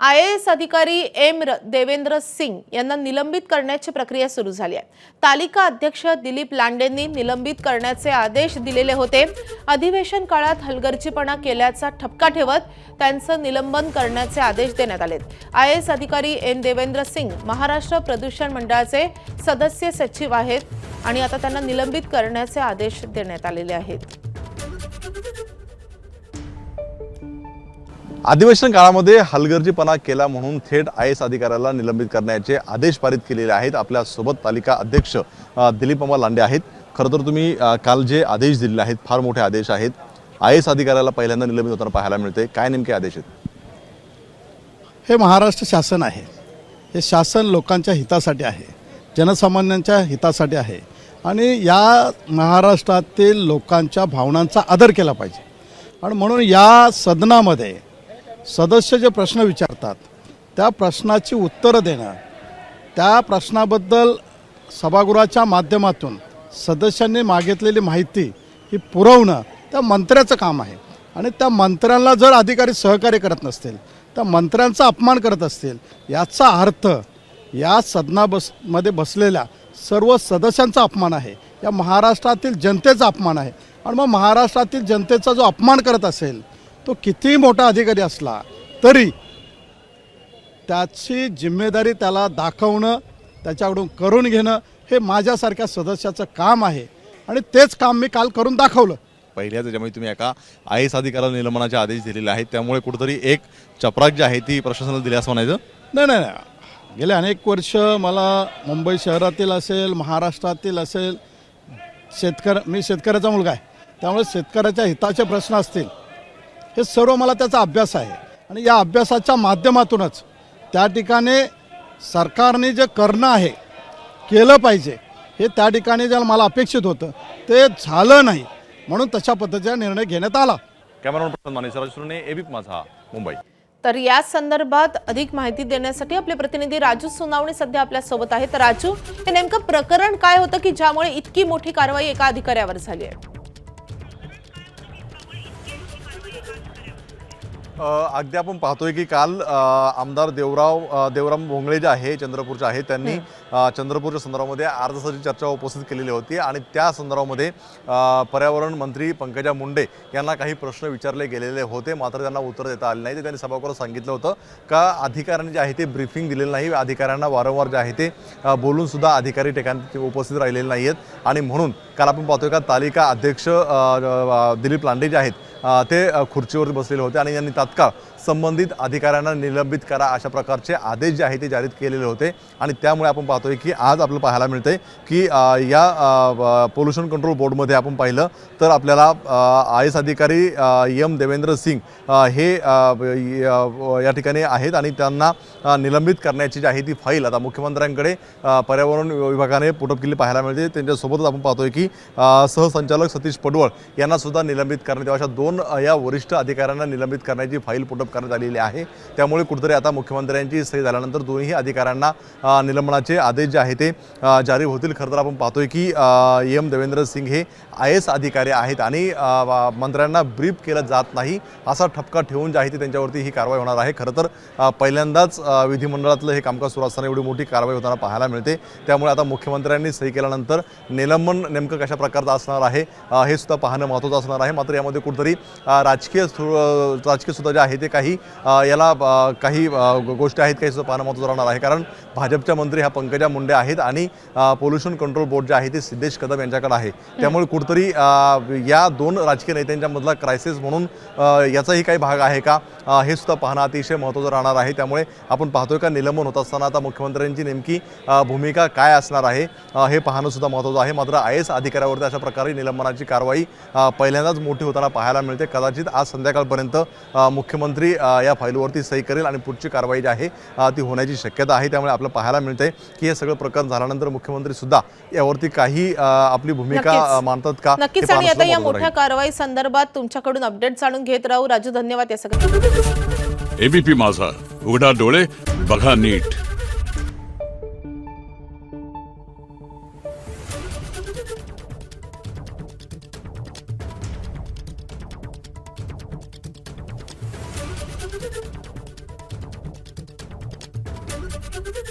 IAS अधिकारी देवेंद्र सिंग यांना निलंबित करण्याची प्रक्रिया सुरू झाली आहे। तालिका अध्यक्ष दिलीप लांडेंनी निलंबित करण्याचे आदेश दिलेले होते। अधिवेशन काळात हलगर्जीपणा केल्याचा ठपका ठेवत त्यांचं निलंबन करण्याचे आदेश देण्यात आलेत। IAS अधिकारी देवेंद्र सिंग महाराष्ट्र प्रदूषण मंडळाचे सदस्य सचिव आहेत आणि आता त्यांना निलंबित करण्याचे आदेश देण्यात आलेले आहेत। अधिवेशन काळामध्ये हलगर्जीपणा केला म्हणून थेट IAS अधिकाऱ्याला निलंबित करण्याचे आदेश पारित केलेले आहेत। आपल्या सोबत तालिका अध्यक्ष दिलीप लांडे आहेत। खरं तर तुम्ही काल जे आदेश दिलेले आहेत फार मोठे आदेश आहेत। IAS अधिकाऱ्याला पहिल्यांदा निलंबित होताना पाहायला मिळते, काय नेमके आदेश आहेत? हे महाराष्ट्र शासन आहे, हे शासन लोकांच्या हितासाठी आहे, जनसामान्यांच्या हितासाठी आहे आणि या महाराष्ट्रातील लोकांच्या भावनांचा आदर केला पाहिजे। आणि म्हणून या सदनामध्ये सदस्य जे प्रश्न विचारतात त्या प्रश्नाची उत्तरं देणं, त्या प्रश्नाबद्दल सभागृहाच्या माध्यमातून सदस्यांनी मागितलेली माहिती ही पुरवणं त्या मंत्र्याचं काम आहे। आणि त्या मंत्र्यांना जर अधिकारी सहकार्य करत नसतील, त्या मंत्र्यांचा अपमान करत असतील, याचा अर्थ या सदनामध्ये बसलेल्या सर्व सदस्यांचा अपमान आहे, या महाराष्ट्रातील जनतेचा अपमान आहे। आणि मग महाराष्ट्रातील जनतेचा जो अपमान करत असेल तो कितीही मोठा अधिकारी असला तरी त्याची जिम्मेदारी त्याला दाखवणं, त्याच्याकडून करून घेणं हे माझ्यासारख्या सदस्याचं काम आहे आणि तेच काम मी काल करून दाखवलं। पहिल्या त्याच्यामुळे तुम्ही एका IAS अधिकाऱ्याला निलंबनाचे आदेश दिलेले आहेत, त्यामुळे कुठेतरी एक चपराक जी आहे ती प्रशासनाला दिली असं म्हणायचं? नाही, गेले अनेक वर्ष मला मुंबई शहरातील असेल, महाराष्ट्रातील असेल, मी शेतकऱ्याचा मुलगा आहे, त्यामुळे शेतकऱ्याच्या हिताचे प्रश्न असतील हे सर्व मला त्याचा अभ्यास आहे। आणि या अभ्यासाच्या माध्यमातूनच त्या ठिकाणी सरकारने जे करणं आहे, केलं पाहिजे, हे त्या ठिकाणी ज्याला मला अपेक्षित होतं ते झालं नाही, म्हणून तशा पद्धतीचा निर्णय घेण्यात आला। कॅमेरामन प्रशांत माने, एबीपी माझा, मुंबई। तर या संदर्भात अधिक माहिती देण्यासाठी आपले प्रतिनिधी राजू सोनावणे सध्या आपल्या सोबत आहेत। तर राजू, हे नेमकं प्रकरण काय होतं की ज्यामुळे इतकी मोठी कारवाई एका अधिकाऱ्यावर झाली आहे? अगदी आपण पाहतोय की काल आमदार देवराम भोंगळे जे आहे चंद्रपूरचे आहेत, त्यांनी चंद्रपूरच्या संदर्भामध्ये अर्धसभेची चर्चा उपस्थित केलेली होती आणि त्या संदर्भामध्ये पर्यावरण मंत्री पंकजा मुंडे यांना काही प्रश्न विचारले गेलेले होते, मात्र त्यांना उत्तर देता आले नाही। त्यांनी सभागृहात सांगितलं होतं का अधिकाऱ्यांनी जे आहे ते ब्रीफिंग दिलेलं नाही, अधिकाऱ्यांना वारंवार जे आहे ते बोलून सुद्धा अधिकारी ठिकाणी उपस्थित राहिलेले नाही आहेत। आणि म्हणून काल आपण पाहतोय का तालिका अध्यक्ष दिलीप लांडे जे आहेत ते खुर्चीवर बसलेले होते आणि यांनी तात्काळ संबंधित अधिकाऱ्यांना निलंबित करा अशा प्रकारचे आदेश जे आहे ते जारी केलेले होते। आणि त्यामुळे आपण पाहतोय की आज आपल्याला पाहायला मिळते की या पोल्युशन कंट्रोल बोर्डमध्ये आपण पाहिलं तर आपल्याला IAS अधिकारी देवेंद्र सिंग हे या ठिकाणी आहेत आणि त्यांना निलंबित करण्याची जी आहे ती फाईल आता मुख्यमंत्र्यांकडे पर्यावरण विभागाने पुटअप केली पाहायला मिळते। त्यांच्यासोबतच आपण पाहतोय की सहसंचालक सतीश पडवळ यांना सुद्धा निलंबित करण्यात यावं, अशा दोन या वरिष्ठ अधिकाऱ्यांना निलंबित करण्याची फाईल पुटअप करण्यात आलेली आहे। त्यामुळे कुठेतरी आता मुख्यमंत्र्यांची सही झाल्यानंतर दोन्ही अधिकाऱ्यांना निलंबनाचे आदेश जे आहे ते जारी होतील। खरं तर आपण पाहतोय की देवेंद्र सिंग हे IAS अधिकारी आहेत आणि मंत्र्यांना ब्रीफ केलं जात नाही असा ठपका ठेवून जे आहे ते त्यांच्यावरती ही कारवाई होणार आहे। खरं तर पहिल्यांदाच विधिमंडळातलं हे कामकाज सुरू असताना एवढी मोठी कारवाई होताना पाहायला मिळते। त्यामुळे आता मुख्यमंत्र्यांनी सही केल्यानंतर निलंबन नेमकं कशा प्रकारचं असणार आहे हे सुद्धा पाहणं महत्त्वाचं असणार आहे। मात्र यामध्ये कुठेतरी राजकीय सुद्धा जे आहे ते काही याला काही गोष्टी आहेत काही सुद्धा पाहणं महत्त्वाचं राहणार आहे, कारण भाजपच्या मंत्री ह्या पंकजा मुंडे आहेत आणि पोल्युशन कंट्रोल बोर्ड जे आहे ते सिद्धेश कदम यांच्याकडे आहे। त्यामुळे कुठेतरी या दोन राजकीय नेत्यांच्या मधला क्रायसिस म्हणून याचाही काही भाग आहे का हे सुद्धा पाहणं अतिशय महत्त्वाचं राहणार आहे। त्यामुळे आपण पाहतोय का निलंबन होत असताना आता मुख्यमंत्र्यांची नेमकी भूमिका काय असणार आहे हे पाहणं सुद्धा महत्त्वाचं आहे। मात्र IAS अधिकाऱ्यावरती अशा प्रकारे निलंबनाची कारवाई पहिल्यांदाच मोठी होताना पाहायला मिळते। कदाचित आज संध्याकाळपर्यंत मुख्यमंत्री या फाईलवरती सही करेल आणि पुढची कारवाई जी आहे ती होण्याची शक्यता आहे। त्यामुळे आपल्याला पाहायला मिळते की हे सगळं प्रकरण झाल्यानंतर मुख्यमंत्री सुद्धा यावरती काही आपली भूमिका मांडतात का? नक्कीच। आणि आता या मोठ्या कारवाई संदर्भात तुमच्याकडून अपडेट जाणून घेत राहू। राजू, धन्यवाद या सगळ्या। एबीपी माझा, उघडा डोळे बघा नीट। आहे